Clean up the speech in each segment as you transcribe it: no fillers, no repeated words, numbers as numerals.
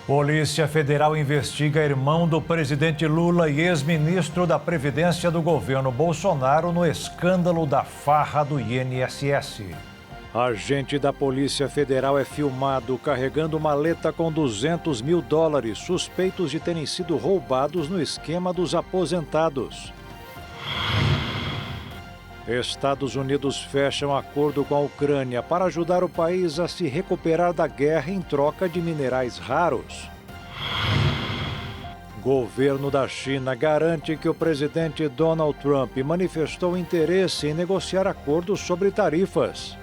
Polícia Federal investiga irmão do presidente Lula e ex-ministro da Previdência do governo Bolsonaro no escândalo da farra do INSS. Agente da Polícia Federal é filmado carregando maleta com $200 mil, suspeitos de terem sido roubados no esquema dos aposentados. Estados Unidos fecham acordo com a Ucrânia para ajudar o país a se recuperar da guerra em troca de minerais raros. Governo da China garante que o presidente Donald Trump manifestou interesse em negociar acordos sobre tarifas.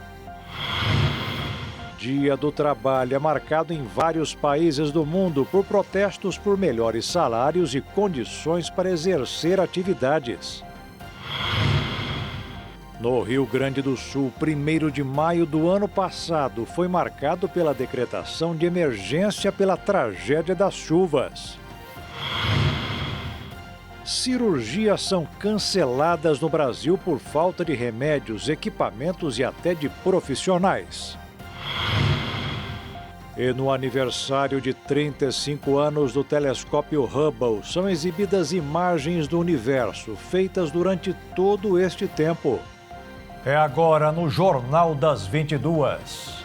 Dia do Trabalho é marcado em vários países do mundo por protestos por melhores salários e condições para exercer atividades. No Rio Grande do Sul, 1º de maio do ano passado foi marcado pela decretação de emergência pela tragédia das chuvas. Cirurgias são canceladas no Brasil por falta de remédios, equipamentos e até de profissionais. E no aniversário de 35 anos do telescópio Hubble, são exibidas imagens do universo feitas durante todo este tempo. É agora no Jornal das 22.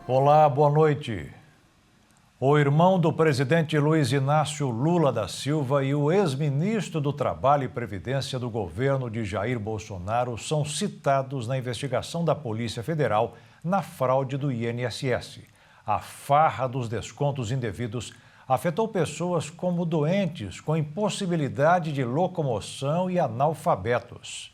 Olá, boa noite. O irmão do presidente Luiz Inácio Lula da Silva e o ex-ministro do Trabalho e Previdência do governo de Jair Bolsonaro são citados na investigação da Polícia Federal na fraude do INSS. A farra dos descontos indevidos afetou pessoas como doentes, com impossibilidade de locomoção e analfabetos.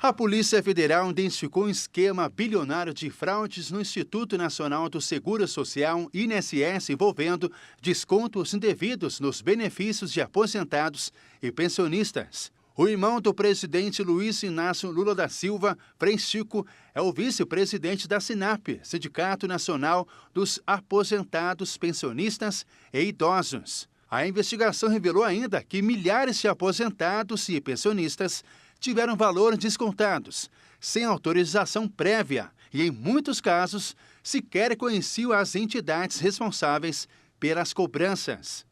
A Polícia Federal identificou um esquema bilionário de fraudes no Instituto Nacional do Seguro Social, INSS, envolvendo descontos indevidos nos benefícios de aposentados e pensionistas. O irmão do presidente Luiz Inácio Lula da Silva, Frei Chico, é o vice-presidente da SINAP, Sindicato Nacional dos Aposentados, Pensionistas e Idosos. A investigação revelou ainda que milhares de aposentados e pensionistas tiveram valores descontados, sem autorização prévia e, em muitos casos, sequer conheciam as entidades responsáveis pelas cobranças.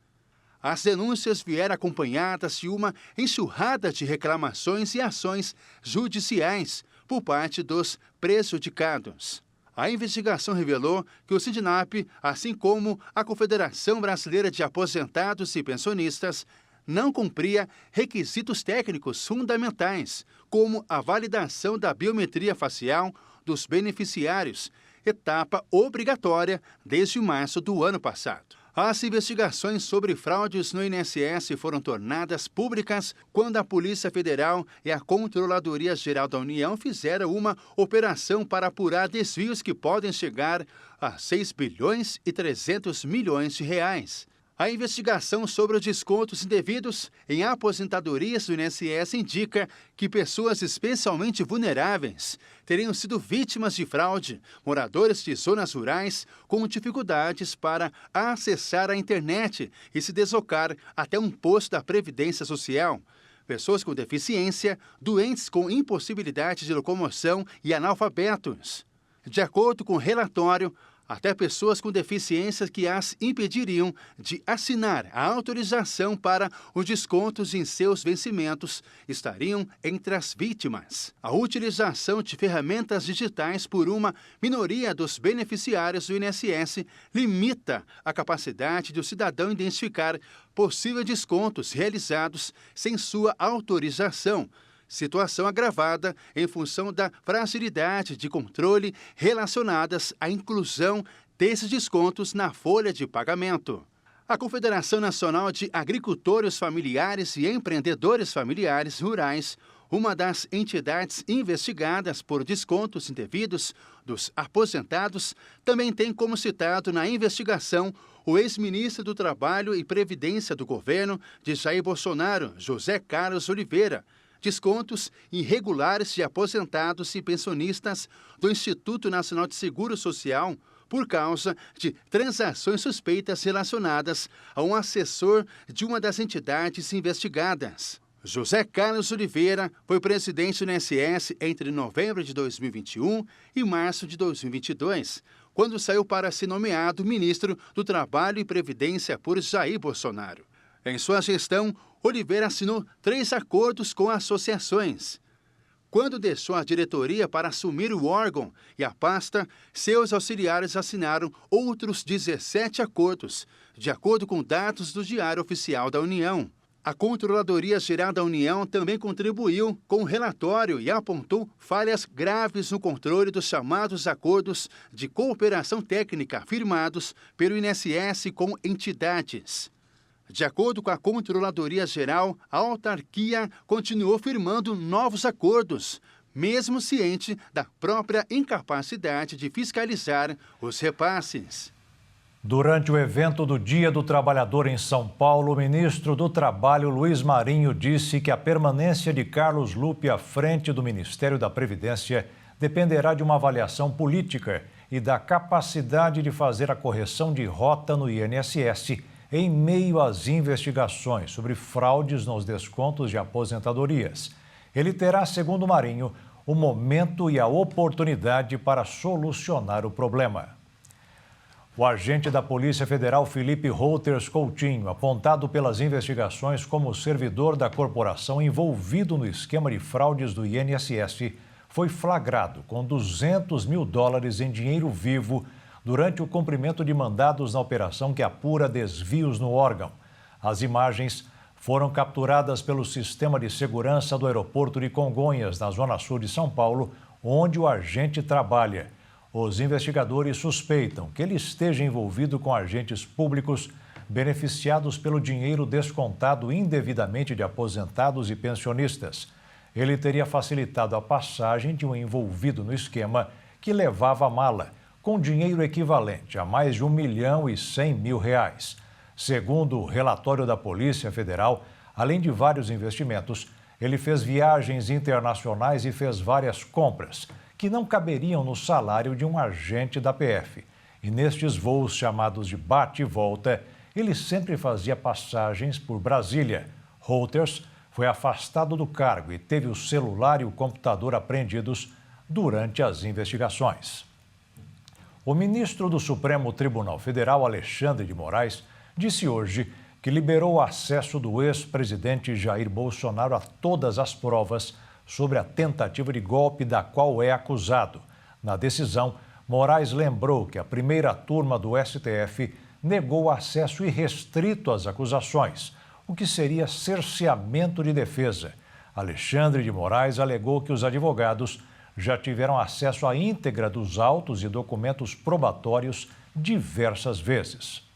As denúncias vieram acompanhadas de uma enxurrada de reclamações e ações judiciais por parte dos prejudicados. A investigação revelou que o Sindinap, assim como a Confederação Brasileira de Aposentados e Pensionistas, não cumpria requisitos técnicos fundamentais, como a validação da biometria facial dos beneficiários, etapa obrigatória desde março do ano passado. As investigações sobre fraudes no INSS foram tornadas públicas quando a Polícia Federal e a Controladoria Geral da União fizeram uma operação para apurar desvios que podem chegar a 6 bilhões e 300 milhões de reais. A investigação sobre os descontos indevidos em aposentadorias do INSS indica que pessoas especialmente vulneráveis teriam sido vítimas de fraude, moradores de zonas rurais com dificuldades para acessar a internet e se deslocar até um posto da Previdência Social, pessoas com deficiência, doentes com impossibilidade de locomoção e analfabetos. De acordo com o relatório, até pessoas com deficiências que as impediriam de assinar a autorização para os descontos em seus vencimentos estariam entre as vítimas. A utilização de ferramentas digitais por uma minoria dos beneficiários do INSS limita a capacidade do cidadão identificar possíveis descontos realizados sem sua autorização, situação agravada em função da fragilidade de controle relacionadas à inclusão desses descontos na folha de pagamento. A Confederação Nacional de Agricultores Familiares e Empreendedores Familiares Rurais, uma das entidades investigadas por descontos indevidos dos aposentados, também tem como citado na investigação o ex-ministro do Trabalho e Previdência do governo de Jair Bolsonaro, José Carlos Oliveira, descontos irregulares de aposentados e pensionistas do Instituto Nacional de Seguro Social por causa de transações suspeitas relacionadas a um assessor de uma das entidades investigadas. José Carlos Oliveira foi presidente do INSS entre novembro de 2021 e março de 2022, quando saiu para ser nomeado ministro do Trabalho e Previdência por Jair Bolsonaro. Em sua gestão, Oliveira assinou 3 acordos com associações. Quando deixou a diretoria para assumir o órgão e a pasta, seus auxiliares assinaram outros 17 acordos, de acordo com dados do Diário Oficial da União. A Controladoria Geral da União também contribuiu com o relatório e apontou falhas graves no controle dos chamados acordos de cooperação técnica firmados pelo INSS com entidades. De acordo com a Controladoria Geral, a autarquia continuou firmando novos acordos, mesmo ciente da própria incapacidade de fiscalizar os repasses. Durante o evento do Dia do Trabalhador em São Paulo, o ministro do Trabalho, Luiz Marinho, disse que a permanência de Carlos Lupe à frente do Ministério da Previdência dependerá de uma avaliação política e da capacidade de fazer a correção de rota no INSS em meio às investigações sobre fraudes nos descontos de aposentadorias. Ele terá, segundo Marinho, o momento e a oportunidade para solucionar o problema. O agente da Polícia Federal, Felipe Reuters Coutinho, apontado pelas investigações como servidor da corporação envolvido no esquema de fraudes do INSS, foi flagrado com $200 mil em dinheiro vivo durante o cumprimento de mandados na operação que apura desvios no órgão. As imagens foram capturadas pelo sistema de segurança do aeroporto de Congonhas, na zona sul de São Paulo, onde o agente trabalha. Os investigadores suspeitam que ele esteja envolvido com agentes públicos beneficiados pelo dinheiro descontado indevidamente de aposentados e pensionistas. Ele teria facilitado a passagem de um envolvido no esquema que levava a mala, com dinheiro equivalente a mais de R$1.100.000. Segundo o relatório da Polícia Federal, além de vários investimentos, ele fez viagens internacionais e fez várias compras que não caberiam no salário de um agente da PF. E nestes voos chamados de bate e volta, ele sempre fazia passagens por Brasília. Reuters foi afastado do cargo e teve o celular e o computador apreendidos durante as investigações. O ministro do Supremo Tribunal Federal, Alexandre de Moraes, disse hoje que liberou o acesso do ex-presidente Jair Bolsonaro a todas as provas sobre a tentativa de golpe da qual é acusado. Na decisão, Moraes lembrou que a primeira turma do STF negou acesso irrestrito às acusações, o que seria cerceamento de defesa. Alexandre de Moraes alegou que os advogados já tiveram acesso à íntegra dos autos e documentos probatórios diversas vezes.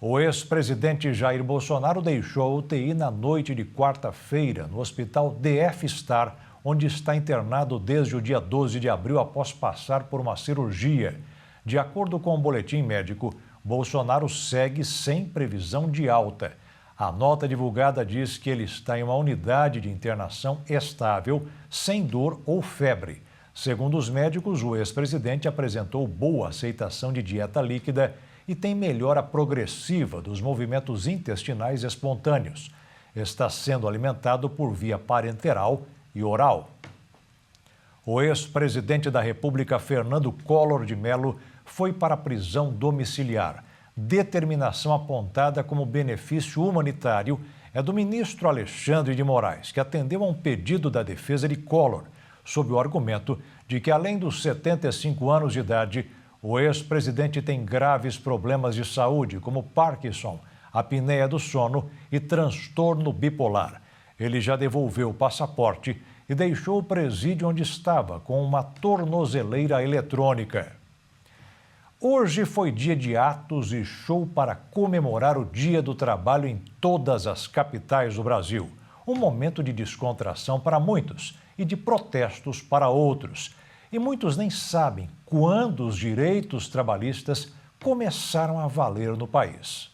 O ex-presidente Jair Bolsonaro deixou a UTI na noite de quarta-feira no hospital DF Star, onde está internado desde o dia 12 de abril após passar por uma cirurgia. De acordo com o boletim médico, Bolsonaro segue sem previsão de alta. A nota divulgada diz que ele está em uma unidade de internação estável, sem dor ou febre. Segundo os médicos, o ex-presidente apresentou boa aceitação de dieta líquida e tem melhora progressiva dos movimentos intestinais espontâneos. Está sendo alimentado por via parenteral e oral. O ex-presidente da República, Fernando Collor de Mello, foi para a prisão domiciliar. Determinação apontada como benefício humanitário é do ministro Alexandre de Moraes, que atendeu a um pedido da defesa de Collor, sob o argumento de que, além dos 75 anos de idade, o ex-presidente tem graves problemas de saúde, como Parkinson, apneia do sono e transtorno bipolar. Ele já devolveu o passaporte e deixou o presídio onde estava, com uma tornozeleira eletrônica. Hoje foi dia de atos e show para comemorar o Dia do Trabalho em todas as capitais do Brasil. Um momento de descontração para muitos e de protestos para outros. E muitos nem sabem quando os direitos trabalhistas começaram a valer no país.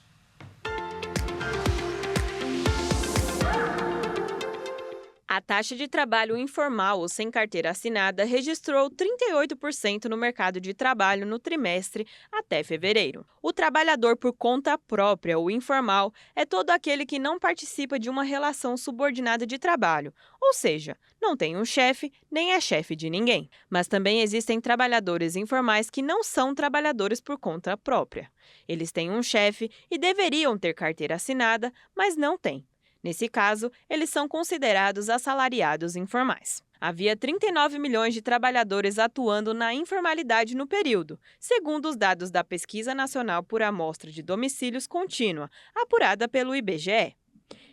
A taxa de trabalho informal ou sem carteira assinada registrou 38% no mercado de trabalho no trimestre até fevereiro. O trabalhador por conta própria ou informal é todo aquele que não participa de uma relação subordinada de trabalho, ou seja, não tem um chefe nem é chefe de ninguém. Mas também existem trabalhadores informais que não são trabalhadores por conta própria. Eles têm um chefe e deveriam ter carteira assinada, mas não têm. Nesse caso, eles são considerados assalariados informais. Havia 39 milhões de trabalhadores atuando na informalidade no período, segundo os dados da Pesquisa Nacional por Amostra de Domicílios Contínua, apurada pelo IBGE.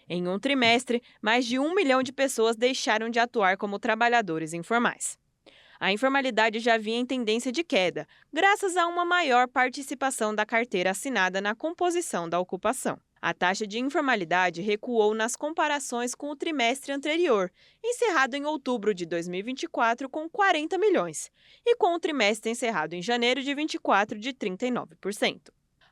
Em um trimestre, mais de 1 milhão de pessoas deixaram de atuar como trabalhadores informais. A informalidade já vinha em tendência de queda, graças a uma maior participação da carteira assinada na composição da ocupação. A taxa de informalidade recuou nas comparações com o trimestre anterior, encerrado em outubro de 2024 com 40 milhões, e com o trimestre encerrado em janeiro de 24 de 39%.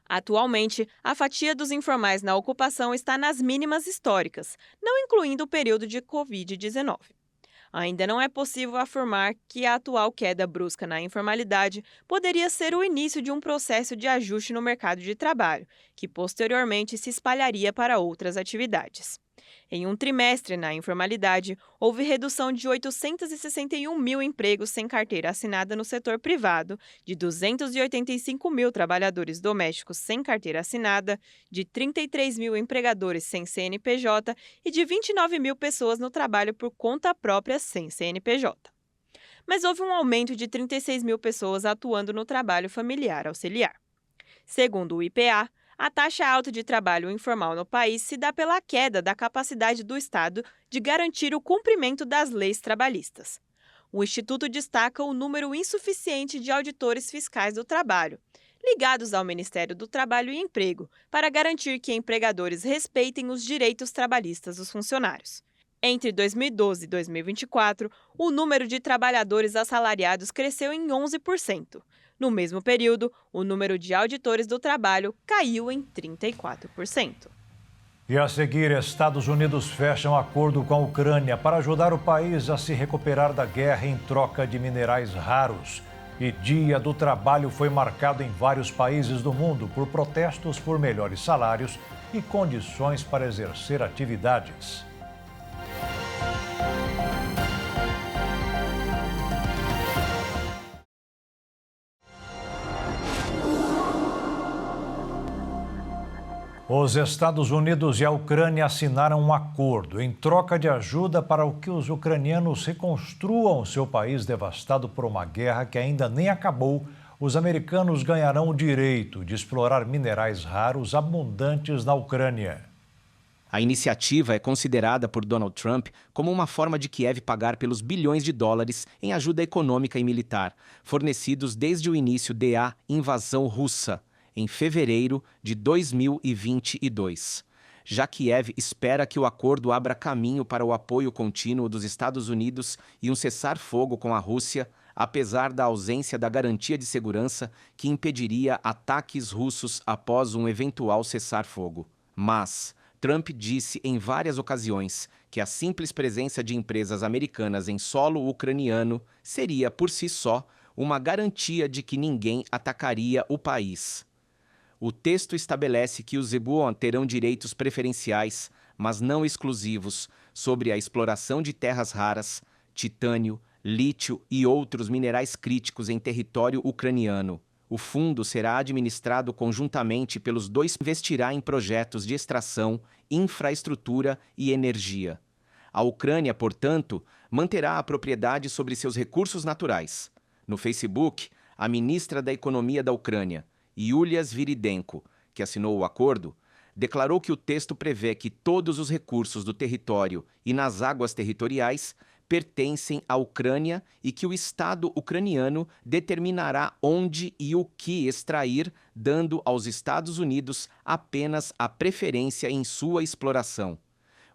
Atualmente, a fatia dos informais na ocupação está nas mínimas históricas, não incluindo o período de Covid-19. Ainda não é possível afirmar que a atual queda brusca na informalidade poderia ser o início de um processo de ajuste no mercado de trabalho, que posteriormente se espalharia para outras atividades. Em um trimestre na informalidade, houve redução de 861 mil empregos sem carteira assinada no setor privado, de 285 mil trabalhadores domésticos sem carteira assinada, de 33 mil empregadores sem CNPJ e de 29 mil pessoas no trabalho por conta própria sem CNPJ. Mas houve um aumento de 36 mil pessoas atuando no trabalho familiar auxiliar. Segundo o IPA, a taxa alta de trabalho informal no país se dá pela queda da capacidade do Estado de garantir o cumprimento das leis trabalhistas. O Instituto destaca o número insuficiente de auditores fiscais do trabalho, ligados ao Ministério do Trabalho e Emprego, para garantir que empregadores respeitem os direitos trabalhistas dos funcionários. Entre 2012 e 2024, o número de trabalhadores assalariados cresceu em 11%. No mesmo período, o número de auditores do trabalho caiu em 34%. E a seguir, Estados Unidos fecha um acordo com a Ucrânia para ajudar o país a se recuperar da guerra em troca de minerais raros. E Dia do Trabalho foi marcado em vários países do mundo por protestos por melhores salários e condições para exercer atividades. Os Estados Unidos e a Ucrânia assinaram um acordo em troca de ajuda para que os ucranianos reconstruam seu país devastado por uma guerra que ainda nem acabou. Os americanos ganharão o direito de explorar minerais raros abundantes na Ucrânia. A iniciativa é considerada por Donald Trump como uma forma de Kiev pagar pelos bilhões de dólares em ajuda econômica e militar, fornecidos desde o início da invasão russa, em fevereiro de 2022. Já Kiev espera que o acordo abra caminho para o apoio contínuo dos Estados Unidos e um cessar-fogo com a Rússia, apesar da ausência da garantia de segurança que impediria ataques russos após um eventual cessar-fogo. Mas Trump disse em várias ocasiões que a simples presença de empresas americanas em solo ucraniano seria, por si só, uma garantia de que ninguém atacaria o país. O texto estabelece que os Zebuon terão direitos preferenciais, mas não exclusivos, sobre a exploração de terras raras, titânio, lítio e outros minerais críticos em território ucraniano. O fundo será administrado conjuntamente pelos dois e investirá em projetos de extração, infraestrutura e energia. A Ucrânia, portanto, manterá a propriedade sobre seus recursos naturais. No Facebook, a ministra da Economia da Ucrânia, Yulia Sviridenko, que assinou o acordo, declarou que o texto prevê que todos os recursos do território e nas águas territoriais pertencem à Ucrânia e que o Estado ucraniano determinará onde e o que extrair, dando aos Estados Unidos apenas a preferência em sua exploração.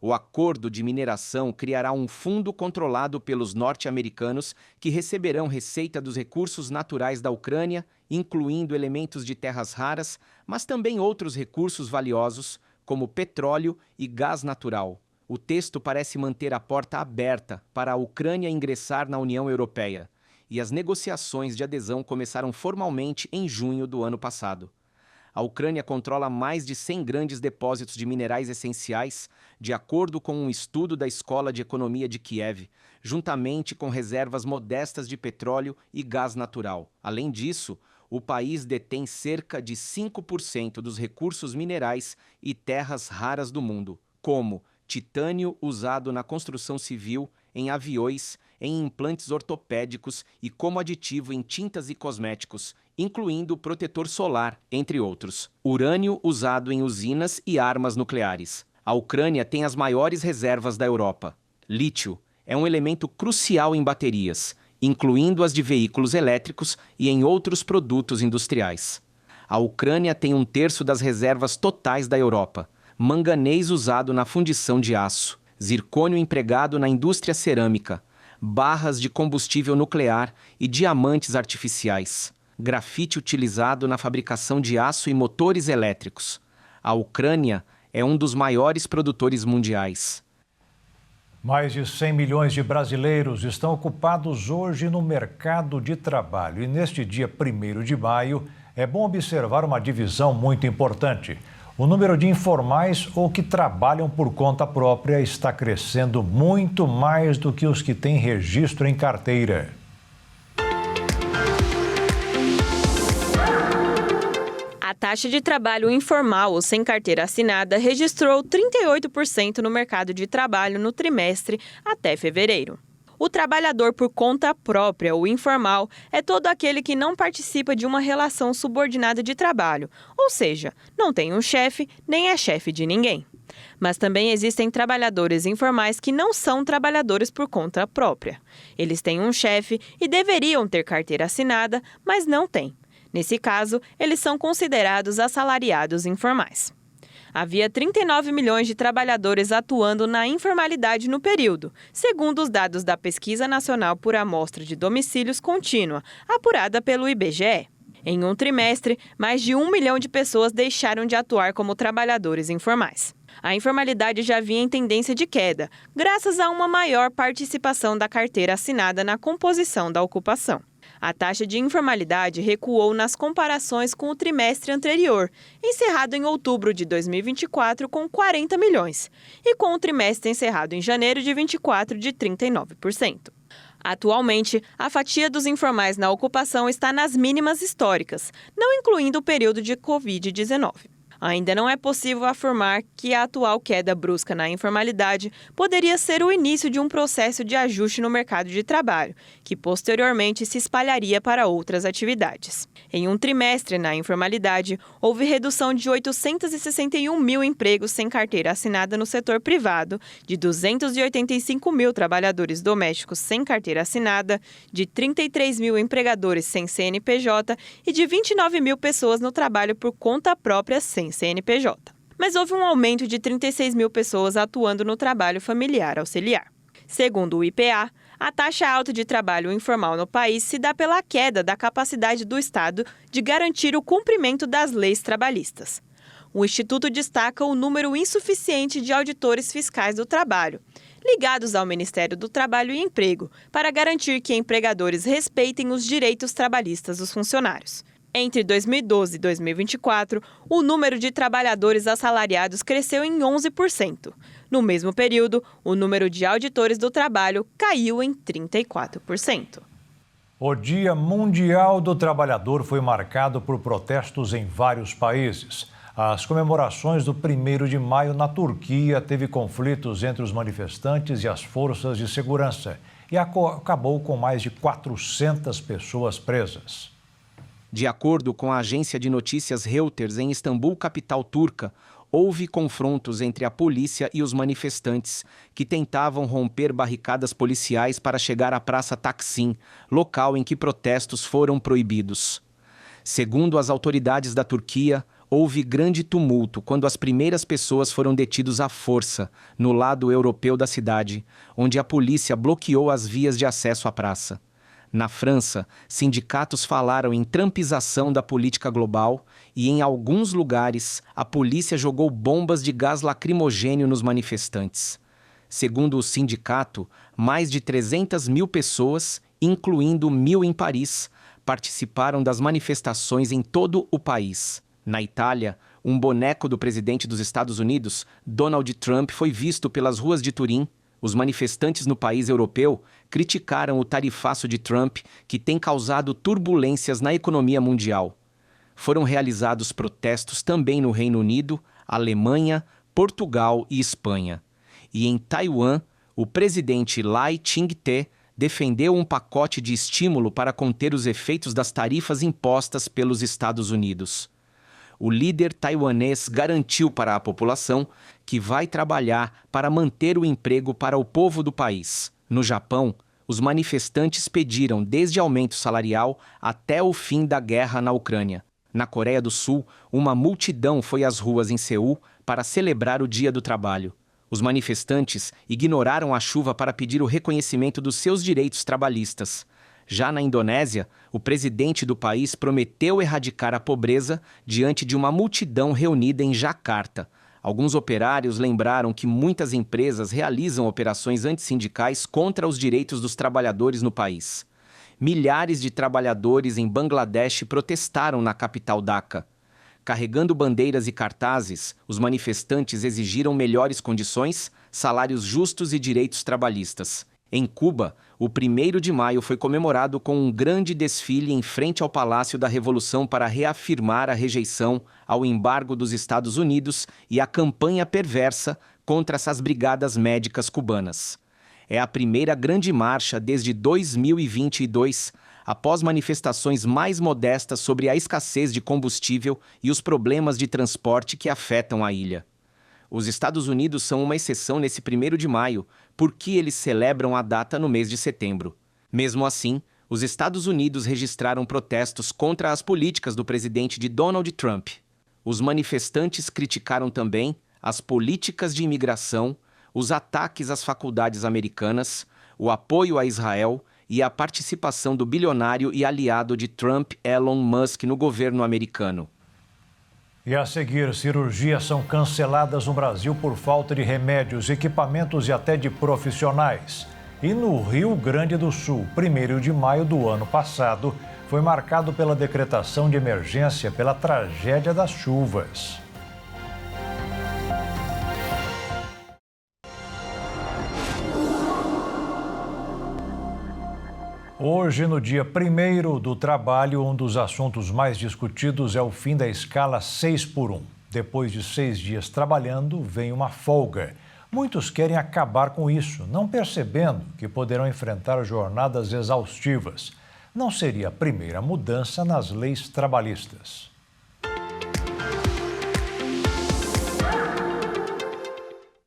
O acordo de mineração criará um fundo controlado pelos norte-americanos que receberão receita dos recursos naturais da Ucrânia, incluindo elementos de terras raras, mas também outros recursos valiosos, como petróleo e gás natural. O texto parece manter a porta aberta para a Ucrânia ingressar na União Europeia, e as negociações de adesão começaram formalmente em junho do ano passado. A Ucrânia controla mais de 100 grandes depósitos de minerais essenciais, de acordo com um estudo da Escola de Economia de Kiev, juntamente com reservas modestas de petróleo e gás natural. Além disso, o país detém cerca de 5% dos recursos minerais e terras raras do mundo, como titânio usado na construção civil, em aviões, em implantes ortopédicos e como aditivo em tintas e cosméticos, incluindo protetor solar, entre outros. Urânio usado em usinas e armas nucleares. A Ucrânia tem as maiores reservas da Europa. Lítio é um elemento crucial em baterias, incluindo as de veículos elétricos e em outros produtos industriais. A Ucrânia tem 1/3 das reservas totais da Europa. Manganês usado na fundição de aço, zircônio empregado na indústria cerâmica, barras de combustível nuclear e diamantes artificiais, grafite utilizado na fabricação de aço e motores elétricos. A Ucrânia é um dos maiores produtores mundiais. Mais de 100 milhões de brasileiros estão ocupados hoje no mercado de trabalho. E neste dia 1º de maio, é bom observar uma divisão muito importante. O número de informais ou que trabalham por conta própria está crescendo muito mais do que os que têm registro em carteira. A taxa de trabalho informal ou sem carteira assinada registrou 38% no mercado de trabalho no trimestre até fevereiro. O trabalhador por conta própria ou informal é todo aquele que não participa de uma relação subordinada de trabalho, ou seja, não tem um chefe nem é chefe de ninguém. Mas também existem trabalhadores informais que não são trabalhadores por conta própria. Eles têm um chefe e deveriam ter carteira assinada, mas não têm. Nesse caso, eles são considerados assalariados informais. Havia 39 milhões de trabalhadores atuando na informalidade no período, segundo os dados da Pesquisa Nacional por Amostra de Domicílios Contínua, apurada pelo IBGE. Em um trimestre, mais de 1 milhão de pessoas deixaram de atuar como trabalhadores informais. A informalidade já vinha em tendência de queda, graças a uma maior participação da carteira assinada na composição da ocupação. A taxa de informalidade recuou nas comparações com o trimestre anterior, encerrado em outubro de 2024 com 40 milhões, e com o trimestre encerrado em janeiro de 2024 de 39%. Atualmente, a fatia dos informais na ocupação está nas mínimas históricas, não incluindo o período de Covid-19. Ainda não é possível afirmar que a atual queda brusca na informalidade poderia ser o início de um processo de ajuste no mercado de trabalho, que posteriormente se espalharia para outras atividades. Em um trimestre na informalidade, houve redução de 861 mil empregos sem carteira assinada no setor privado, de 285 mil trabalhadores domésticos sem carteira assinada, de 33 mil empregadores sem CNPJ e de 29 mil pessoas no trabalho por conta própria sem CNPJ. Mas houve um aumento de 36 mil pessoas atuando no trabalho familiar auxiliar. Segundo o IPA, a taxa alta de trabalho informal no país se dá pela queda da capacidade do Estado de garantir o cumprimento das leis trabalhistas. O Instituto destaca o número insuficiente de auditores fiscais do trabalho, ligados ao Ministério do Trabalho e Emprego, para garantir que empregadores respeitem os direitos trabalhistas dos funcionários. Entre 2012 e 2024, o número de trabalhadores assalariados cresceu em 11%. No mesmo período, o número de auditores do trabalho caiu em 34%. O Dia Mundial do Trabalhador foi marcado por protestos em vários países. As comemorações do 1º de maio na Turquia teve conflitos entre os manifestantes e as forças de segurança e acabou com mais de 400 pessoas presas. De acordo com a agência de notícias Reuters, em Istambul, capital turca, houve confrontos entre a polícia e os manifestantes, que tentavam romper barricadas policiais para chegar à Praça Taksim, local em que protestos foram proibidos. Segundo as autoridades da Turquia, houve grande tumulto quando as primeiras pessoas foram detidas à força, no lado europeu da cidade, onde a polícia bloqueou as vias de acesso à praça. Na França, sindicatos falaram em trumpização da política global e, em alguns lugares, a polícia jogou bombas de gás lacrimogênio nos manifestantes. Segundo o sindicato, mais de 300 mil pessoas, incluindo 1.000 em Paris, participaram das manifestações em todo o país. Na Itália, um boneco do presidente dos Estados Unidos, Donald Trump, foi visto pelas ruas de Turim. Os manifestantes no país europeu criticaram o tarifaço de Trump, que tem causado turbulências na economia mundial. Foram realizados protestos também no Reino Unido, Alemanha, Portugal e Espanha. E em Taiwan, o presidente Lai Ching-te defendeu um pacote de estímulo para conter os efeitos das tarifas impostas pelos Estados Unidos. O líder taiwanês garantiu para a população que vai trabalhar para manter o emprego para o povo do país. No Japão, os manifestantes pediram desde aumento salarial até o fim da guerra na Ucrânia. Na Coreia do Sul, uma multidão foi às ruas em Seul para celebrar o Dia do Trabalho. Os manifestantes ignoraram a chuva para pedir o reconhecimento dos seus direitos trabalhistas. Já na Indonésia, o presidente do país prometeu erradicar a pobreza diante de uma multidão reunida em Jacarta. Alguns operários lembraram que muitas empresas realizam operações antissindicais contra os direitos dos trabalhadores no país. Milhares de trabalhadores em Bangladesh protestaram na capital Dhaka. Carregando bandeiras e cartazes, os manifestantes exigiram melhores condições, salários justos e direitos trabalhistas. Em Cuba, o 1º de maio foi comemorado com um grande desfile em frente ao Palácio da Revolução para reafirmar a rejeição ao embargo dos Estados Unidos e a campanha perversa contra essas brigadas médicas cubanas. É a primeira grande marcha desde 2022, após manifestações mais modestas sobre a escassez de combustível e os problemas de transporte que afetam a ilha. Os Estados Unidos são uma exceção nesse 1º de maio, porque eles celebram a data no mês de setembro. Mesmo assim, os Estados Unidos registraram protestos contra as políticas do presidente de Donald Trump. Os manifestantes criticaram também as políticas de imigração, os ataques às faculdades americanas, o apoio a Israel e a participação do bilionário e aliado de Trump, Elon Musk, no governo americano. E a seguir, cirurgias são canceladas no Brasil por falta de remédios, equipamentos e até de profissionais. E no Rio Grande do Sul, 1º de maio do ano passado, foi marcado pela decretação de emergência pela tragédia das chuvas. Hoje, no dia 1º do trabalho, um dos assuntos mais discutidos é o fim da escala 6x1. Depois de 6 dias trabalhando, vem uma folga. Muitos querem acabar com isso, não percebendo que poderão enfrentar jornadas exaustivas. Não seria a primeira mudança nas leis trabalhistas.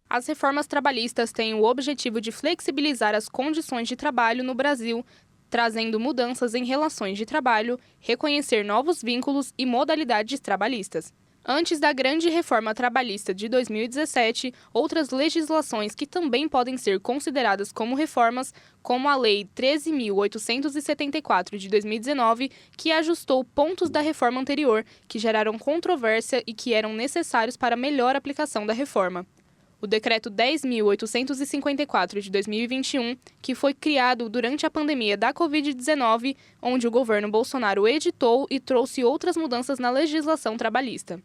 As reformas trabalhistas têm o objetivo de flexibilizar as condições de trabalho no Brasil, trazendo mudanças em relações de trabalho, reconhecer novos vínculos e modalidades trabalhistas. Antes da grande reforma trabalhista de 2017, outras legislações que também podem ser consideradas como reformas, como a Lei 13.874 de 2019, que ajustou pontos da reforma anterior, que geraram controvérsia e que eram necessários para a melhor aplicação da reforma. O Decreto 10.854 de 2021, que foi criado durante a pandemia da Covid-19, onde o governo Bolsonaro editou e trouxe outras mudanças na legislação trabalhista.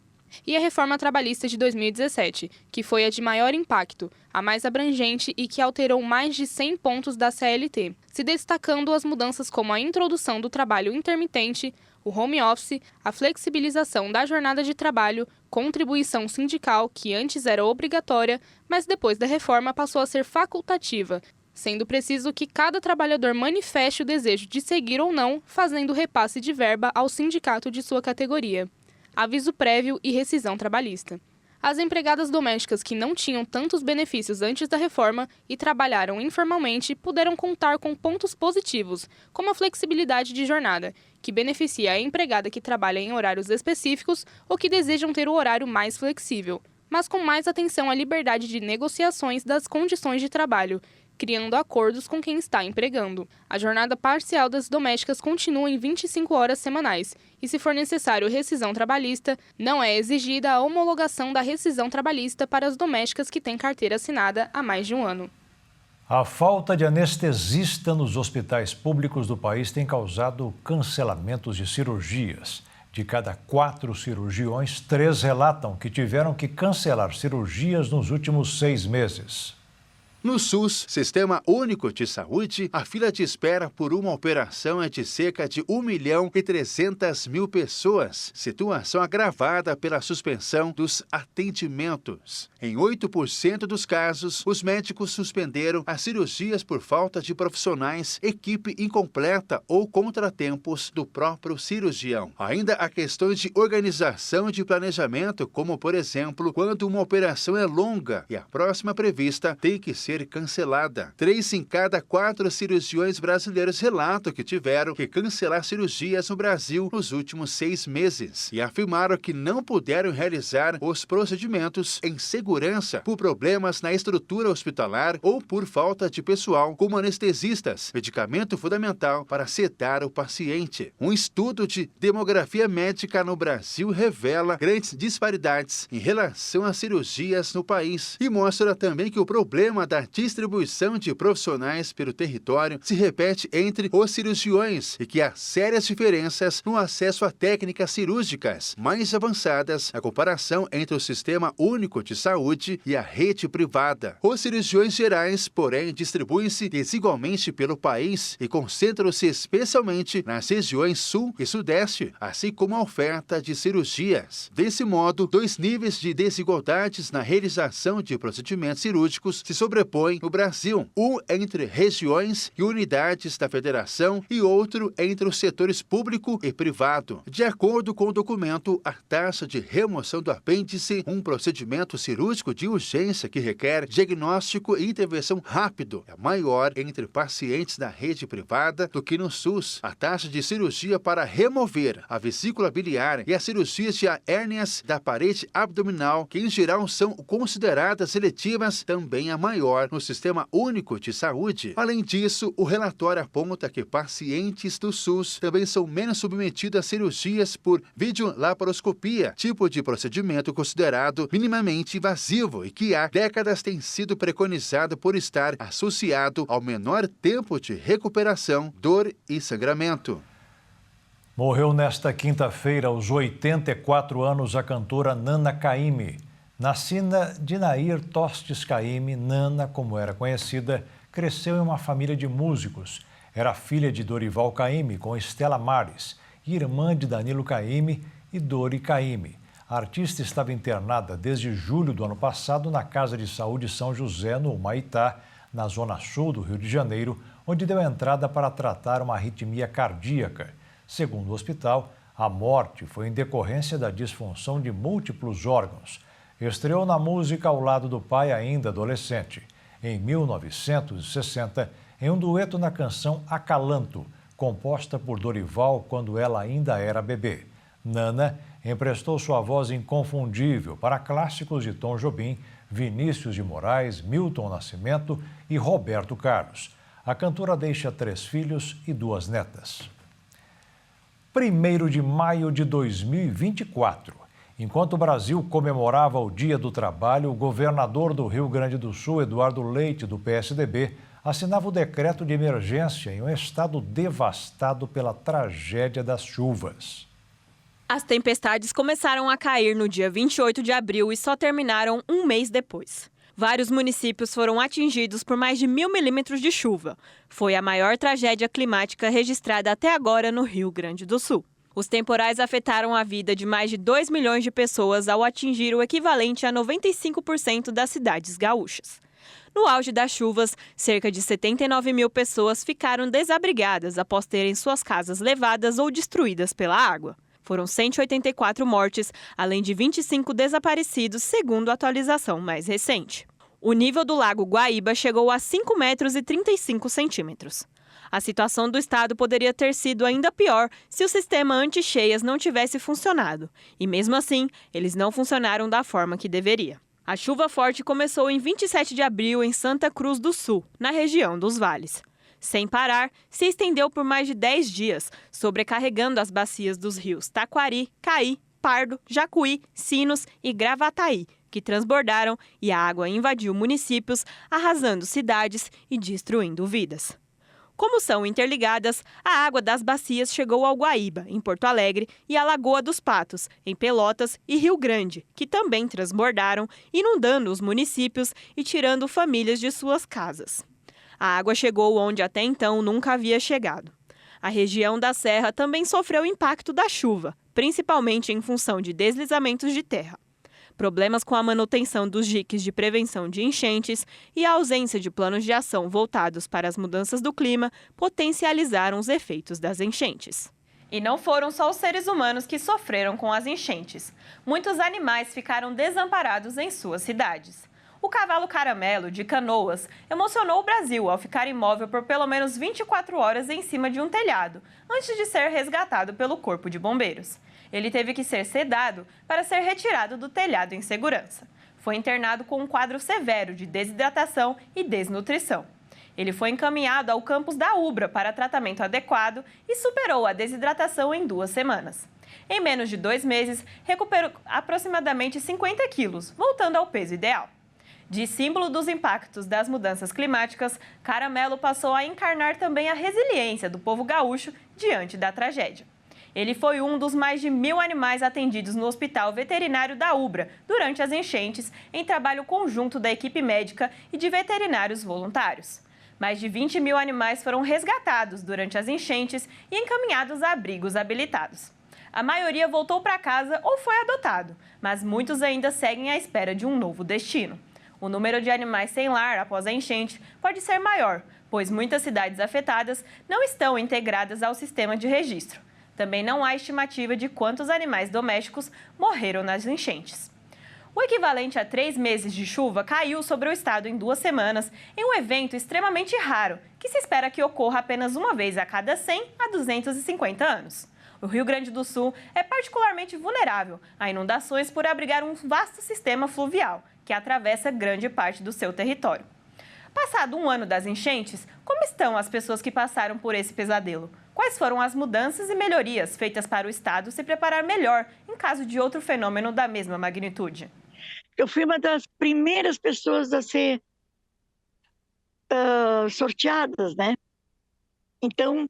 E a Reforma Trabalhista de 2017, que foi a de maior impacto, a mais abrangente e que alterou mais de 100 pontos da CLT, se destacando as mudanças como a introdução do trabalho intermitente, o home office, a flexibilização da jornada de trabalho, contribuição sindical, que antes era obrigatória, mas depois da reforma passou a ser facultativa, sendo preciso que cada trabalhador manifeste o desejo de seguir ou não, fazendo repasse de verba ao sindicato de sua categoria. Aviso prévio e rescisão trabalhista. As empregadas domésticas que não tinham tantos benefícios antes da reforma e trabalharam informalmente puderam contar com pontos positivos, como a flexibilidade de jornada, que beneficia a empregada que trabalha em horários específicos ou que desejam ter o horário mais flexível. mas com mais atenção à liberdade de negociações das condições de trabalho, criando acordos com quem está empregando. A jornada parcial das domésticas continua em 25 horas semanais e, se for necessário rescisão trabalhista, não é exigida a homologação da rescisão trabalhista para as domésticas que têm carteira assinada há mais de um ano. A falta de anestesista nos hospitais públicos do país tem causado cancelamentos de cirurgias. De cada 4 cirurgiões, 3 relatam que tiveram que cancelar cirurgias nos últimos 6 meses. No SUS, Sistema Único de Saúde, a fila de espera por uma operação é de cerca de 1.300.000 pessoas, situação agravada pela suspensão dos atendimentos. Em 8% dos casos, os médicos suspenderam as cirurgias por falta de profissionais, equipe incompleta ou contratempos do próprio cirurgião. Ainda há questões de organização e de planejamento, como, por exemplo, quando uma operação é longa e a próxima prevista tem que ser cancelada. 3 em cada 4 cirurgiões brasileiros relatam que tiveram que cancelar cirurgias no Brasil nos últimos 6 meses e afirmaram que não puderam realizar os procedimentos em segurança por problemas na estrutura hospitalar ou por falta de pessoal, como anestesistas, medicamento fundamental para sedar o paciente. Um estudo de demografia médica no Brasil revela grandes disparidades em relação às cirurgias no país e mostra também que o problema da distribuição de profissionais pelo território se repete entre os cirurgiões e que há sérias diferenças no acesso a técnicas cirúrgicas mais avançadas na comparação entre o Sistema Único de Saúde e a rede privada. Os cirurgiões gerais, porém, distribuem-se desigualmente pelo país e concentram-se especialmente nas regiões Sul e Sudeste, assim como a oferta de cirurgias. Desse modo, 2 níveis de desigualdades na realização de procedimentos cirúrgicos se sobrepõem no Brasil, um entre regiões e unidades da federação e outro entre os setores público e privado. De acordo com o documento, a taxa de remoção do apêndice, um procedimento cirúrgico de urgência que requer diagnóstico e intervenção rápido, é maior entre pacientes da rede privada do que no SUS. A taxa de cirurgia para remover a vesícula biliar e as cirurgias de hérnias da parede abdominal, que em geral são consideradas seletivas, também é maior no Sistema Único de Saúde. Além disso, o relatório aponta que pacientes do SUS também são menos submetidos a cirurgias por videolaparoscopia, tipo de procedimento considerado minimamente invasivo e que há décadas tem sido preconizado por estar associado ao menor tempo de recuperação, dor e sangramento. Morreu nesta quinta-feira, aos 84 anos, a cantora Nana Caymmi. Nascida de Nair Tostes Caymmi, Nana, como era conhecida, cresceu em uma família de músicos. Era filha de Dorival Caymmi com Estela Mares, irmã de Danilo Caymmi e Dori Caymmi. A artista estava internada desde julho do ano passado na Casa de Saúde São José, no Humaitá, na zona sul do Rio de Janeiro, onde deu entrada para tratar uma arritmia cardíaca. Segundo o hospital, a morte foi em decorrência da disfunção de múltiplos órgãos. Estreou na música ao lado do pai ainda adolescente. Em 1960, em um dueto na canção Acalanto, composta por Dorival quando ela ainda era bebê. Nana emprestou sua voz inconfundível para clássicos de Tom Jobim, Vinícius de Moraes, Milton Nascimento e Roberto Carlos. A cantora deixa 3 filhos e 2 netas. 1º de maio de 2024. Enquanto o Brasil comemorava o Dia do Trabalho, o governador do Rio Grande do Sul, Eduardo Leite, do PSDB, assinava o decreto de emergência em um estado devastado pela tragédia das chuvas. As tempestades começaram a cair no dia 28 de abril e só terminaram um mês depois. Vários municípios foram atingidos por mais de 1.000 milímetros de chuva. Foi a maior tragédia climática registrada até agora no Rio Grande do Sul. Os temporais afetaram a vida de mais de 2 milhões de pessoas ao atingir o equivalente a 95% das cidades gaúchas. No auge das chuvas, cerca de 79 mil pessoas ficaram desabrigadas após terem suas casas levadas ou destruídas pela água. Foram 184 mortes, além de 25 desaparecidos, segundo a atualização mais recente. O nível do Lago Guaíba chegou a 5,35 metros. A situação do estado poderia ter sido ainda pior se o sistema anti-cheias não tivesse funcionado. E mesmo assim, eles não funcionaram da forma que deveria. A chuva forte começou em 27 de abril em Santa Cruz do Sul, na região dos Vales. Sem parar, se estendeu por mais de 10 dias, sobrecarregando as bacias dos rios Taquari, Caí, Pardo, Jacuí, Sinos e Gravataí, que transbordaram e a água invadiu municípios, arrasando cidades e destruindo vidas. Como são interligadas, a água das bacias chegou ao Guaíba, em Porto Alegre, e à Lagoa dos Patos, em Pelotas e Rio Grande, que também transbordaram, inundando os municípios e tirando famílias de suas casas. A água chegou onde até então nunca havia chegado. A região da Serra também sofreu o impacto da chuva, principalmente em função de deslizamentos de terra. Problemas com a manutenção dos diques de prevenção de enchentes e a ausência de planos de ação voltados para as mudanças do clima potencializaram os efeitos das enchentes. E não foram só os seres humanos que sofreram com as enchentes. Muitos animais ficaram desamparados em suas cidades. O cavalo Caramelo, de Canoas, emocionou o Brasil ao ficar imóvel por pelo menos 24 horas em cima de um telhado, antes de ser resgatado pelo Corpo de Bombeiros. Ele teve que ser sedado para ser retirado do telhado em segurança. Foi internado com um quadro severo de desidratação e desnutrição. Ele foi encaminhado ao campus da Ubra para tratamento adequado e superou a desidratação em 2 semanas. Em menos de 2 meses, recuperou aproximadamente 50 quilos, voltando ao peso ideal. De símbolo dos impactos das mudanças climáticas, Caramelo passou a encarnar também a resiliência do povo gaúcho diante da tragédia. Ele foi um dos mais de 1.000 animais atendidos no Hospital Veterinário da Ubra durante as enchentes, em trabalho conjunto da equipe médica e de veterinários voluntários. Mais de 20.000 animais foram resgatados durante as enchentes e encaminhados a abrigos habilitados. A maioria voltou para casa ou foi adotado, mas muitos ainda seguem à espera de um novo destino. O número de animais sem lar após a enchente pode ser maior, pois muitas cidades afetadas não estão integradas ao sistema de registro. Também não há estimativa de quantos animais domésticos morreram nas enchentes. O equivalente a 3 meses de chuva caiu sobre o estado em 2 semanas, em um evento extremamente raro, que se espera que ocorra apenas uma vez a cada 100 a 250 anos. O Rio Grande do Sul é particularmente vulnerável a inundações por abrigar um vasto sistema fluvial, que atravessa grande parte do seu território. Passado um ano das enchentes, como estão as pessoas que passaram por esse pesadelo? Quais foram as mudanças e melhorias feitas para o Estado se preparar melhor em caso de outro fenômeno da mesma magnitude? Eu fui uma das primeiras pessoas a ser sorteadas, né? Então,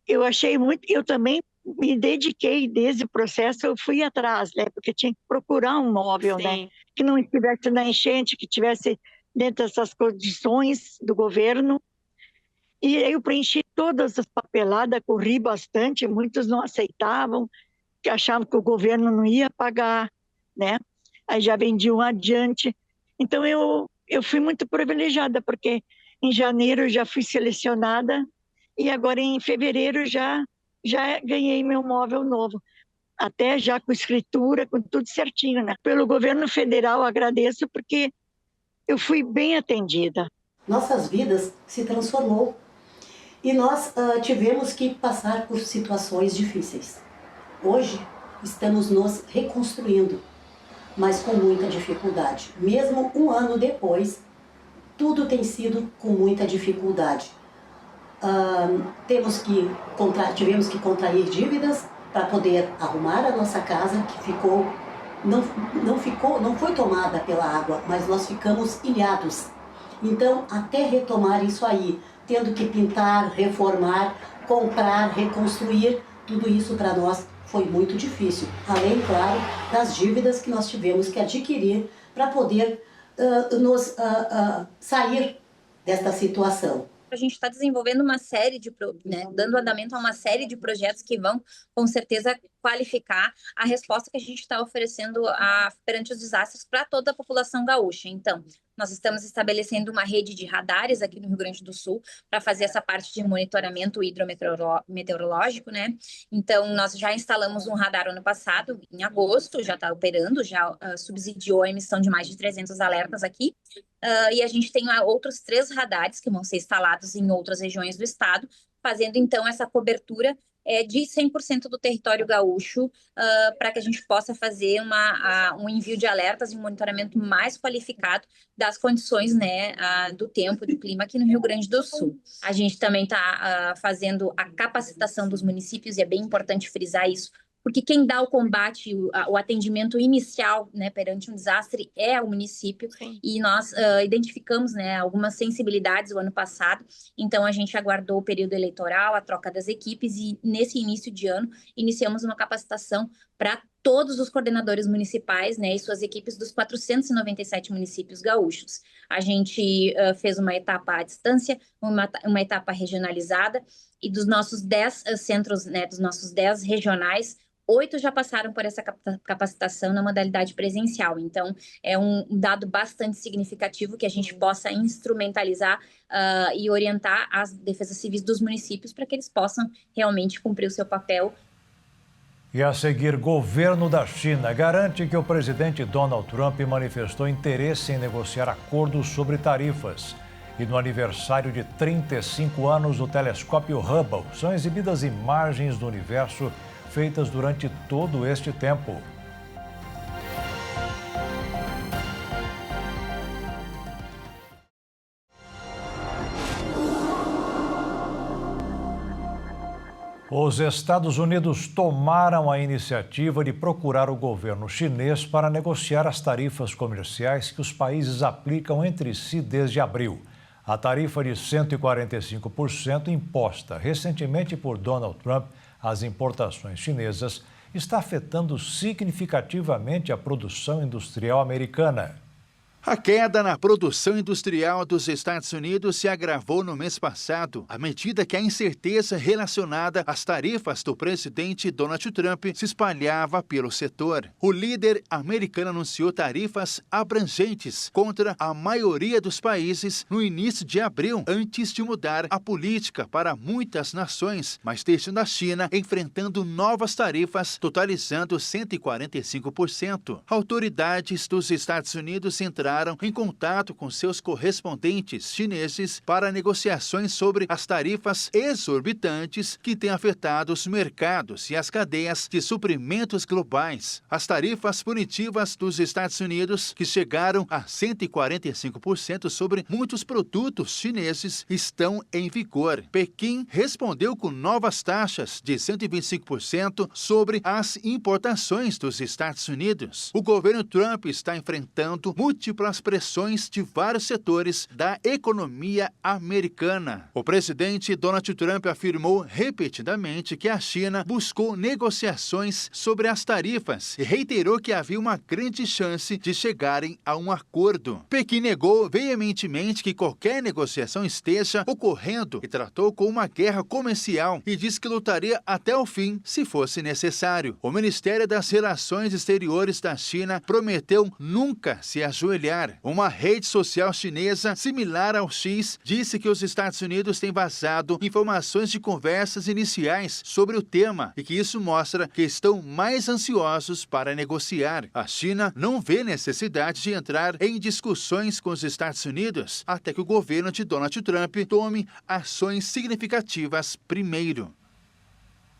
eu achei muito... Eu também me dediquei desde o processo, eu fui atrás, né? Porque tinha que procurar um móvel, né? Que não estivesse na enchente, que estivesse dentro dessas condições do governo. E eu preenchi todas as papeladas, corri bastante, muitos não aceitavam, que achavam que o governo não ia pagar, né? Aí já vendiam adiante. Então eu fui muito privilegiada, porque em janeiro eu já fui selecionada e agora em fevereiro já ganhei meu móvel novo. Até já com escritura, com tudo certinho, né? Pelo governo federal agradeço, porque eu fui bem atendida. Nossas vidas se transformou e nós tivemos que passar por situações difíceis. Hoje estamos nos reconstruindo, mas com muita dificuldade. Mesmo um ano depois, tudo tem sido com muita dificuldade. Tivemos que contrair dívidas para poder arrumar a nossa casa, que não foi tomada pela água, mas nós ficamos ilhados. Então, até retomar isso aí, tendo que pintar, reformar, comprar, reconstruir, tudo isso para nós foi muito difícil. Além, claro, das dívidas que nós tivemos que adquirir para poder sair desta situação. A gente está desenvolvendo uma série dando andamento a uma série de projetos que vão, com certeza, qualificar a resposta que a gente está oferecendo perante os desastres para toda a população gaúcha. Então, nós estamos estabelecendo uma rede de radares aqui no Rio Grande do Sul para fazer essa parte de monitoramento hidrometeorológico, né? Então, nós já instalamos um radar ano passado, em agosto, já está operando, já subsidiou a emissão de mais de 300 alertas aqui. e a gente tem outros 3 radares que vão ser instalados em outras regiões do estado, fazendo então essa cobertura de 100% do território gaúcho, para que a gente possa fazer um envio de alertas e um monitoramento mais qualificado das condições, né, do tempo, do clima aqui no Rio Grande do Sul. A gente também está fazendo a capacitação dos municípios, e é bem importante frisar isso, porque quem dá o combate, o atendimento inicial, né, perante um desastre é o município. Sim. E nós identificamos, né, algumas sensibilidades o ano passado, então a gente aguardou o período eleitoral, a troca das equipes, e nesse início de ano iniciamos uma capacitação para todos os coordenadores municipais, né, e suas equipes dos 497 municípios gaúchos. A gente fez uma etapa à distância, uma etapa regionalizada, e dos nossos 10 centros, né, dos nossos 10 regionais, 8 já passaram por essa capacitação na modalidade presencial. Então, é um dado bastante significativo que a gente possa instrumentalizar e orientar as defesas civis dos municípios para que eles possam realmente cumprir o seu papel. E a seguir, governo da China garante que o presidente Donald Trump manifestou interesse em negociar acordos sobre tarifas. E no aniversário de 35 anos do telescópio Hubble, são exibidas imagens do universo feitas durante todo este tempo. Os Estados Unidos tomaram a iniciativa de procurar o governo chinês para negociar as tarifas comerciais que os países aplicam entre si desde abril. A tarifa de 145% imposta recentemente por Donald Trump às importações chinesas está afetando significativamente a produção industrial americana. A queda na produção industrial dos Estados Unidos se agravou no mês passado, à medida que a incerteza relacionada às tarifas do presidente Donald Trump se espalhava pelo setor. O líder americano anunciou tarifas abrangentes contra a maioria dos países no início de abril, antes de mudar a política para muitas nações, mas deixando a China enfrentando novas tarifas, totalizando 145%. Autoridades dos Estados Unidos entraram em contato com seus correspondentes chineses para negociações sobre as tarifas exorbitantes que têm afetado os mercados e as cadeias de suprimentos globais. As tarifas punitivas dos Estados Unidos, que chegaram a 145% sobre muitos produtos chineses, estão em vigor. Pequim respondeu com novas taxas de 125% sobre as importações dos Estados Unidos. O governo Trump está enfrentando múltiplas pressões de vários setores da economia americana. O presidente Donald Trump afirmou repetidamente que a China buscou negociações sobre as tarifas e reiterou que havia uma grande chance de chegarem a um acordo. Pequim negou veementemente que qualquer negociação esteja ocorrendo e tratou como uma guerra comercial e disse que lutaria até o fim se fosse necessário. O Ministério das Relações Exteriores da China prometeu nunca se ajoelhar. Uma rede social chinesa similar ao X disse que os Estados Unidos têm vazado informações de conversas iniciais sobre o tema e que isso mostra que estão mais ansiosos para negociar. A China não vê necessidade de entrar em discussões com os Estados Unidos até que o governo de Donald Trump tome ações significativas primeiro.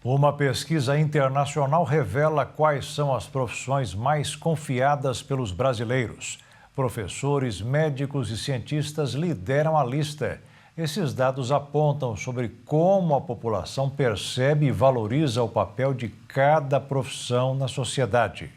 Uma pesquisa internacional revela quais são as profissões mais confiadas pelos brasileiros. Professores, médicos e cientistas lideram a lista. Esses dados apontam sobre como a população percebe e valoriza o papel de cada profissão na sociedade.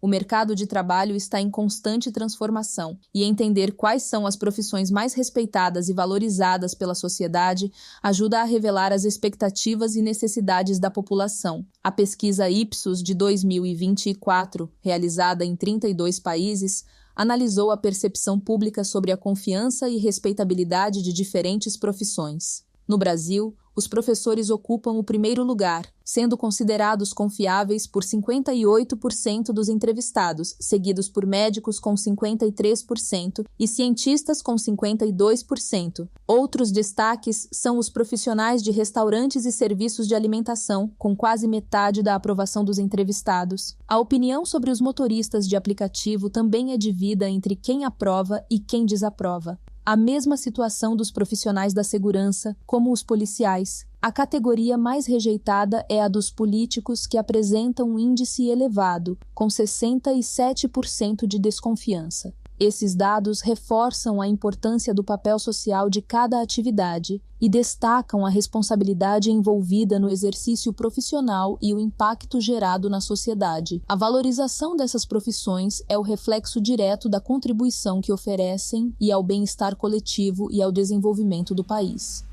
O mercado de trabalho está em constante transformação e entender quais são as profissões mais respeitadas e valorizadas pela sociedade ajuda a revelar as expectativas e necessidades da população. A pesquisa Ipsos de 2024, realizada em 32 países, analisou a percepção pública sobre a confiança e respeitabilidade de diferentes profissões. No Brasil, os professores ocupam o primeiro lugar, sendo considerados confiáveis por 58% dos entrevistados, seguidos por médicos com 53% e cientistas com 52%. Outros destaques são os profissionais de restaurantes e serviços de alimentação, com quase metade da aprovação dos entrevistados. A opinião sobre os motoristas de aplicativo também é dividida entre quem aprova e quem desaprova. A mesma situação dos profissionais da segurança, como os policiais. A categoria mais rejeitada é a dos políticos, que apresentam um índice elevado, com 67% de desconfiança. Esses dados reforçam a importância do papel social de cada atividade e destacam a responsabilidade envolvida no exercício profissional e o impacto gerado na sociedade. A valorização dessas profissões é o reflexo direto da contribuição que oferecem e ao bem-estar coletivo e ao desenvolvimento do país.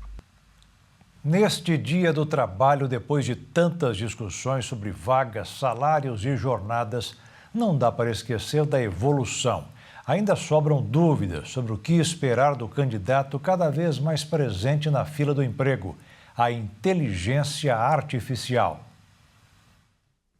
Neste Dia do Trabalho, depois de tantas discussões sobre vagas, salários e jornadas, não dá para esquecer da evolução. Ainda sobram dúvidas sobre o que esperar do candidato cada vez mais presente na fila do emprego, a inteligência artificial.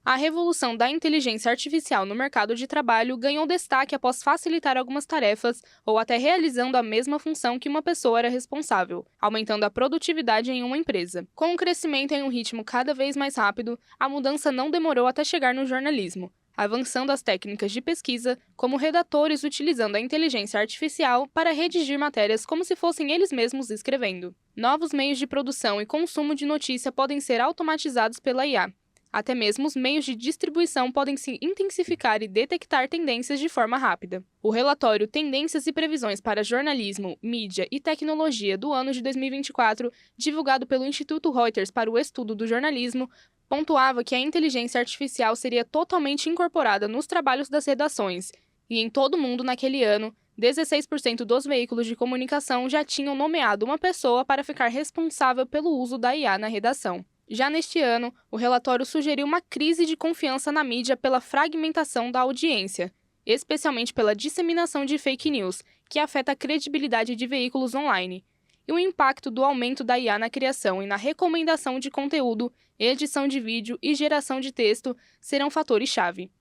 A revolução da inteligência artificial no mercado de trabalho ganhou destaque após facilitar algumas tarefas ou até realizando a mesma função que uma pessoa era responsável, aumentando a produtividade em uma empresa. Com o crescimento em um ritmo cada vez mais rápido, a mudança não demorou até chegar no jornalismo, avançando as técnicas de pesquisa, como redatores utilizando a inteligência artificial para redigir matérias como se fossem eles mesmos escrevendo. Novos meios de produção e consumo de notícia podem ser automatizados pela IA. Até mesmo os meios de distribuição podem se intensificar e detectar tendências de forma rápida. O relatório Tendências e Previsões para Jornalismo, Mídia e Tecnologia do ano de 2024, divulgado pelo Instituto Reuters para o Estudo do Jornalismo, pontuava que a inteligência artificial seria totalmente incorporada nos trabalhos das redações, e em todo o mundo naquele ano, 16% dos veículos de comunicação já tinham nomeado uma pessoa para ficar responsável pelo uso da IA na redação. Já neste ano, o relatório sugeriu uma crise de confiança na mídia pela fragmentação da audiência, especialmente pela disseminação de fake news, que afeta a credibilidade de veículos online, e o impacto do aumento da IA na criação e na recomendação de conteúdo, edição de vídeo e geração de texto serão fatores-chave.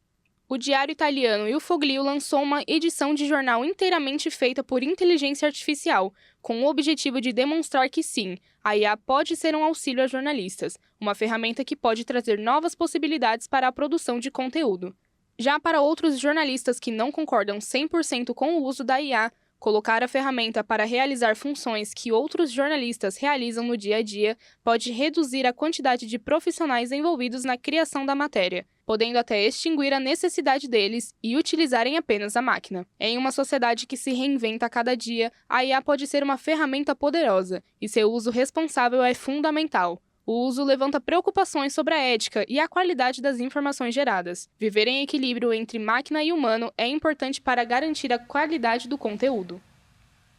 O diário italiano Il Foglio lançou uma edição de jornal inteiramente feita por inteligência artificial, com o objetivo de demonstrar que sim, a IA pode ser um auxílio a jornalistas, uma ferramenta que pode trazer novas possibilidades para a produção de conteúdo. Já para outros jornalistas que não concordam 100% com o uso da IA, colocar a ferramenta para realizar funções que outros jornalistas realizam no dia a dia pode reduzir a quantidade de profissionais envolvidos na criação da matéria, podendo até extinguir a necessidade deles e utilizarem apenas a máquina. Em uma sociedade que se reinventa a cada dia, a IA pode ser uma ferramenta poderosa, e seu uso responsável é fundamental. O uso levanta preocupações sobre a ética e a qualidade das informações geradas. Viver em equilíbrio entre máquina e humano é importante para garantir a qualidade do conteúdo.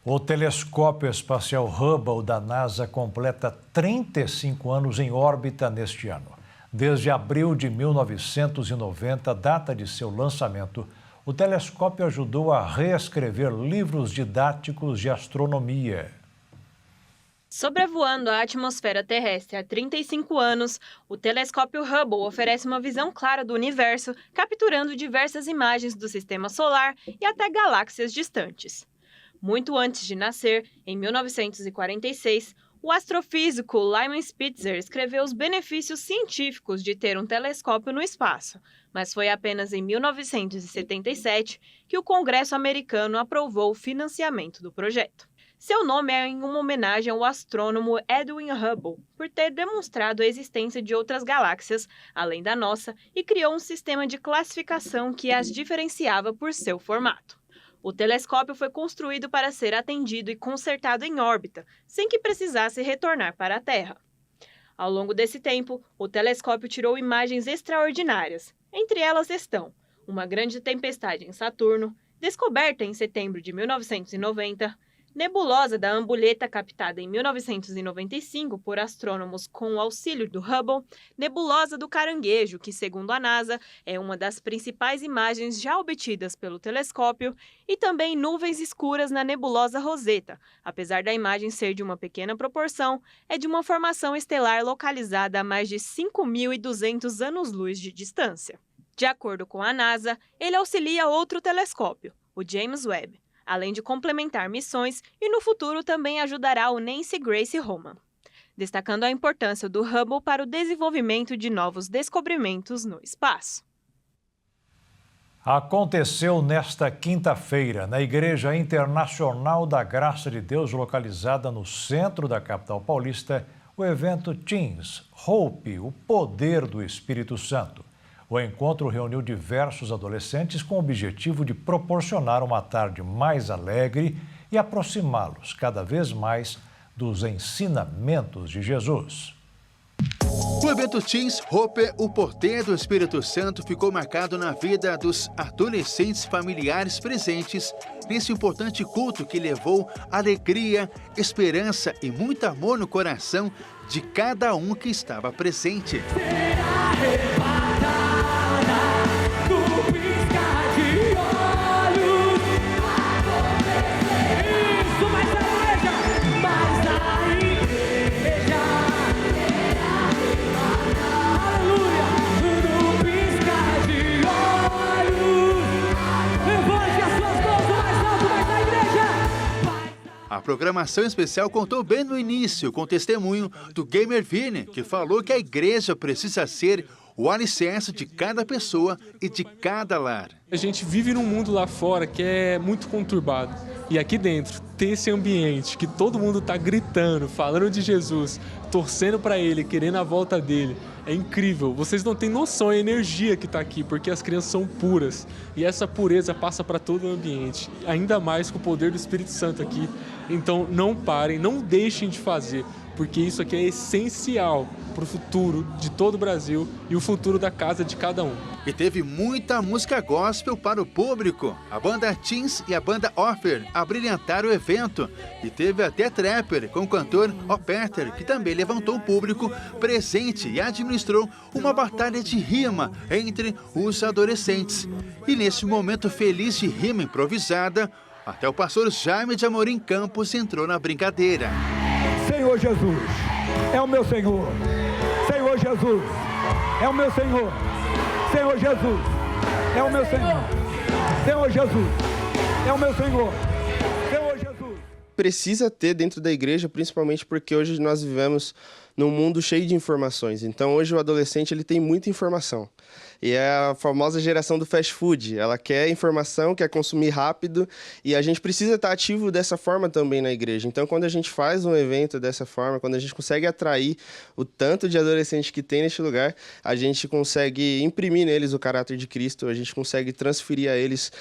O telescópio espacial Hubble da NASA completa 35 anos em órbita neste ano. Desde abril de 1990, data de seu lançamento, o telescópio ajudou a reescrever livros didáticos de astronomia. Sobrevoando a atmosfera terrestre há 35 anos, o telescópio Hubble oferece uma visão clara do universo, capturando diversas imagens do sistema solar e até galáxias distantes. Muito antes de nascer, em 1946, o astrofísico Lyman Spitzer escreveu os benefícios científicos de ter um telescópio no espaço, mas foi apenas em 1977 que o Congresso americano aprovou o financiamento do projeto. Seu nome é em uma homenagem ao astrônomo Edwin Hubble, por ter demonstrado a existência de outras galáxias, além da nossa, e criou um sistema de classificação que as diferenciava por seu formato. O telescópio foi construído para ser atendido e consertado em órbita, sem que precisasse retornar para a Terra. Ao longo desse tempo, o telescópio tirou imagens extraordinárias. Entre elas estão uma grande tempestade em Saturno, descoberta em setembro de 1990, Nebulosa da Ambuleta, captada em 1995 por astrônomos com o auxílio do Hubble, nebulosa do Caranguejo, que, segundo a NASA, é uma das principais imagens já obtidas pelo telescópio, e também nuvens escuras na nebulosa Rosetta. Apesar da imagem ser de uma pequena proporção, é de uma formação estelar localizada a mais de 5.200 anos-luz de distância. De acordo com a NASA, ele auxilia outro telescópio, o James Webb, além de complementar missões, e no futuro também ajudará o Nancy Grace Roman, destacando a importância do Hubble para o desenvolvimento de novos descobrimentos no espaço. Aconteceu nesta quinta-feira, na Igreja Internacional da Graça de Deus, localizada no centro da capital paulista, o evento Teens, Hope, o poder do Espírito Santo. O encontro reuniu diversos adolescentes com o objetivo de proporcionar uma tarde mais alegre e aproximá-los cada vez mais dos ensinamentos de Jesus. O evento Teens Hope, o poder do Espírito Santo, ficou marcado na vida dos adolescentes familiares presentes nesse importante culto que levou alegria, esperança e muito amor no coração de cada um que estava presente. A programação especial contou bem no início com o testemunho do Gamer Vini, que falou que a igreja precisa ser o alicerce de cada pessoa e de cada lar. A gente vive num mundo lá fora que é muito conturbado. E aqui dentro, ter esse ambiente que todo mundo está gritando, falando de Jesus, torcendo para Ele, querendo a volta dele, é incrível. Vocês não têm noção da energia que está aqui, porque as crianças são puras. E essa pureza passa para todo o ambiente, ainda mais com o poder do Espírito Santo aqui. Então não parem, não deixem de fazer, porque isso aqui é essencial para o futuro de todo o Brasil e o futuro da casa de cada um. E teve muita música gospel para o público. A banda Teens e a banda Offer abrilhantaram o evento. E teve até trapper com o cantor Opeter, que também levantou o público presente e administrou uma batalha de rima entre os adolescentes. E nesse momento feliz de rima improvisada, até o pastor Jaime de Amorim Campos entrou na brincadeira. Senhor Jesus, é o meu Senhor. Senhor Jesus, é o meu Senhor. Senhor Jesus, é o meu Senhor. Senhor Jesus, é o meu Senhor. Senhor Jesus. Precisa ter dentro da igreja, principalmente porque hoje nós vivemos num mundo cheio de informações. Então hoje o adolescente ele tem muita informação. E é a famosa geração do fast food. Ela quer informação, quer consumir rápido, e a gente precisa estar ativo dessa forma também na igreja. Então, quando a gente faz um evento dessa forma, quando a gente consegue atrair o tanto de adolescentes que tem neste lugar, a gente consegue imprimir neles o caráter de Cristo, a gente consegue transferir a eles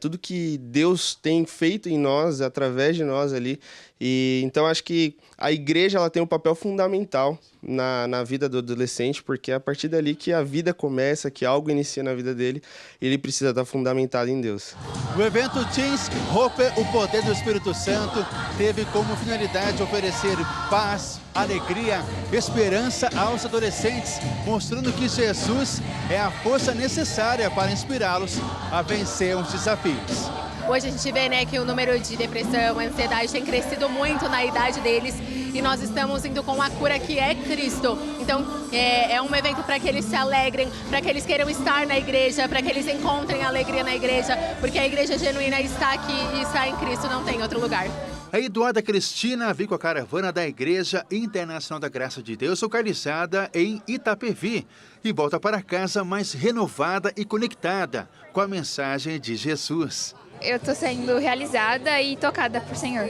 tudo que Deus tem feito em nós, através de nós ali. E então acho que a igreja ela tem um papel fundamental na vida do adolescente, porque é a partir dali que a vida começa, que algo inicia na vida dele, e ele precisa estar fundamentado em Deus. O evento Teens Hope, o poder do Espírito Santo, teve como finalidade oferecer paz, alegria, esperança aos adolescentes, mostrando que Jesus é a força necessária para inspirá-los a vencer os desafios. Hoje a gente vê, né, que o número de depressão, ansiedade tem crescido muito na idade deles, e nós estamos indo com a cura que é Cristo. Então é um evento para que eles se alegrem, para que eles queiram estar na igreja, para que eles encontrem alegria na igreja, porque a igreja genuína está aqui e está em Cristo, não tem outro lugar. A Eduarda Cristina veio com a caravana da Igreja Internacional da Graça de Deus, localizada em Itapevi, e volta para casa mais renovada e conectada com a mensagem de Jesus. Eu estou sendo realizada e tocada por Senhor,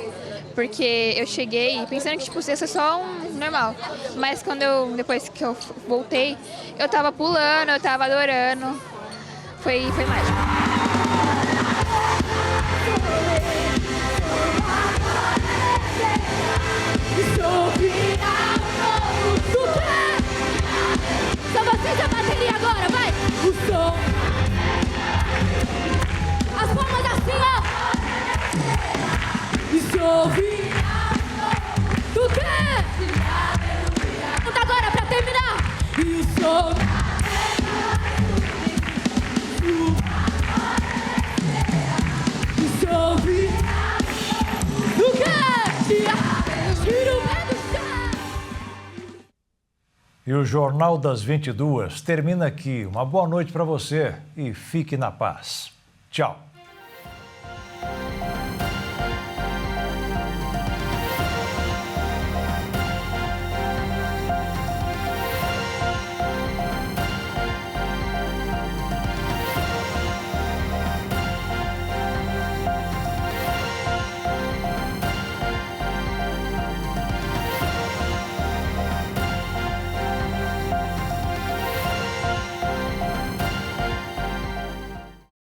porque eu cheguei pensando que tipo, ia ser só um normal, mas depois que eu voltei, eu estava pulando, eu estava adorando, foi mágico. Só vocês a bateria agora, vai! O som! As palmas assim, ó! ouvi do que? Canta agora pra terminar. E o som ouvi do que? Tira o pé do chão. E o Jornal das 22 termina aqui. Uma boa noite para você e fique na paz. Tchau.